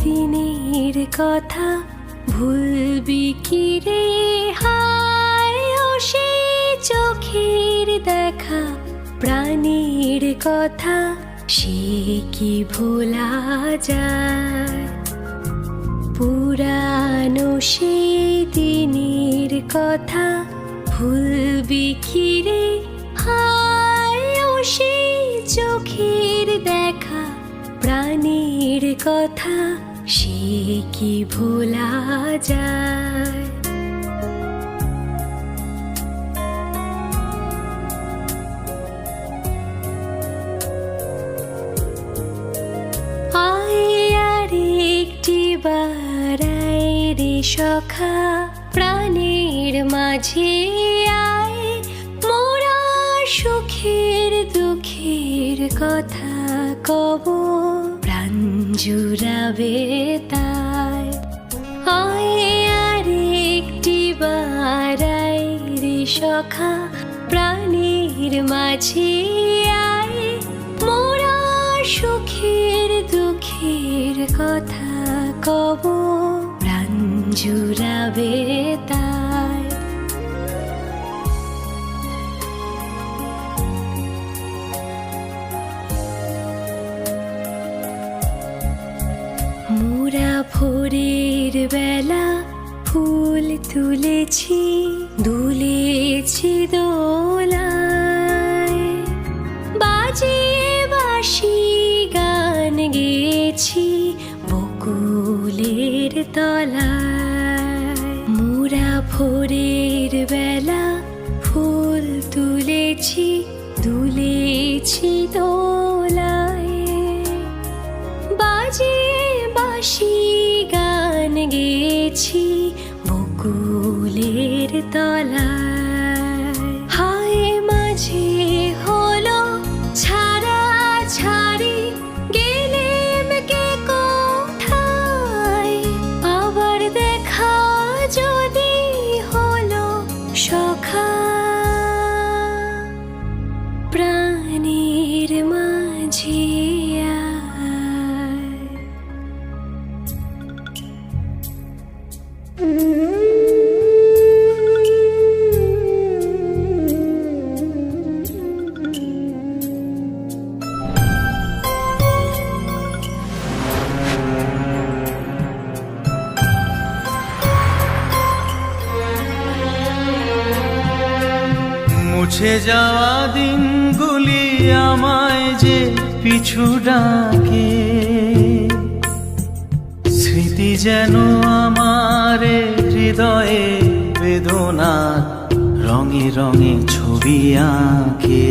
দিনের কথা ভুলবি কি রে হায় ও সেই চোখের দেখা প্রাণের কথা সে কি ভোলা যায় পুরানো সেই দিনের কথা ভুলবি কি রে হায় ও সেই চোখের দেখা প্রাণের কথা সে কি ভোলা যায় আয় আর একটি বার আয় রে সখা প্রাণের মাঝে আয় মোরা সুখের দুঃখের কথা কব প্রাণ জুড়াবে তাই আয় আর একটি বার আয় রে সখা প্রাণের মাঝে আয় মোরা সুখের দুঃখের কথা কব প্রাণ জুড়াবে তাই মোরা ভোরের বেলা ফুল তুলেছি দুলেছি দোলায় বাজিয়ে বাঁশি গান গেয়েছি বকুলের তলায় মোরা ভোরের বেলা ফুল তুলেছি দুলেছি দোলায় বাজিয়ে বাঁশি গান গেয়েছি বকুলের তলায় হায় মাঝে হলো ছাড়া ছাড়ি গেলেম কে কোথায় আবার দেখা যদি হলো সখা প্রাণের মাঝে মুছে যাওয়া দিনগুলি আমায় যে পিছু ডাকে স্মৃতি যেন আমার হৃদয়ে বেদনা রঙে রঙে ছবি আঁকে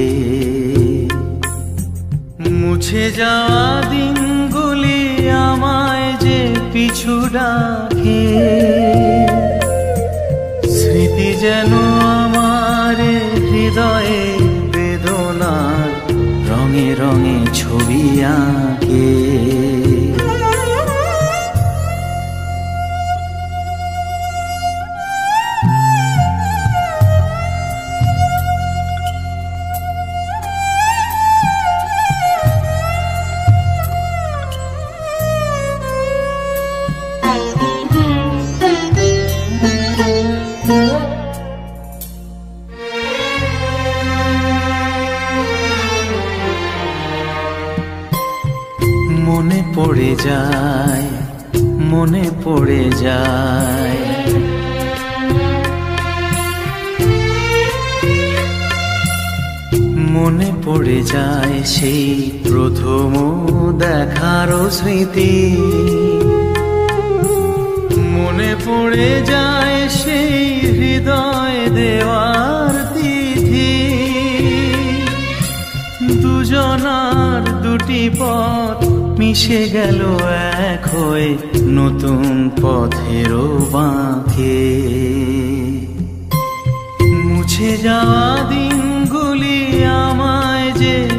মুছে যাওয়া দিনগুলি আমায় যে পিছু ডাকে স্মৃতি যেন আমার হৃদয়ে বেদনার রঙে রঙে ছবি আঁকে মনে পড়ে যায় মনে পড়ে যায় মনে পড়ে যায় সেই প্রথম দেখার স্মৃতি মনে পড়ে যায় সেই হৃদয় দেওয়ার তিথি দুজনার দুটি পথ মিশে গেল এক হয়ে নতুন পথেরও বাঁকে মুছে যাওয়া দিনগুলি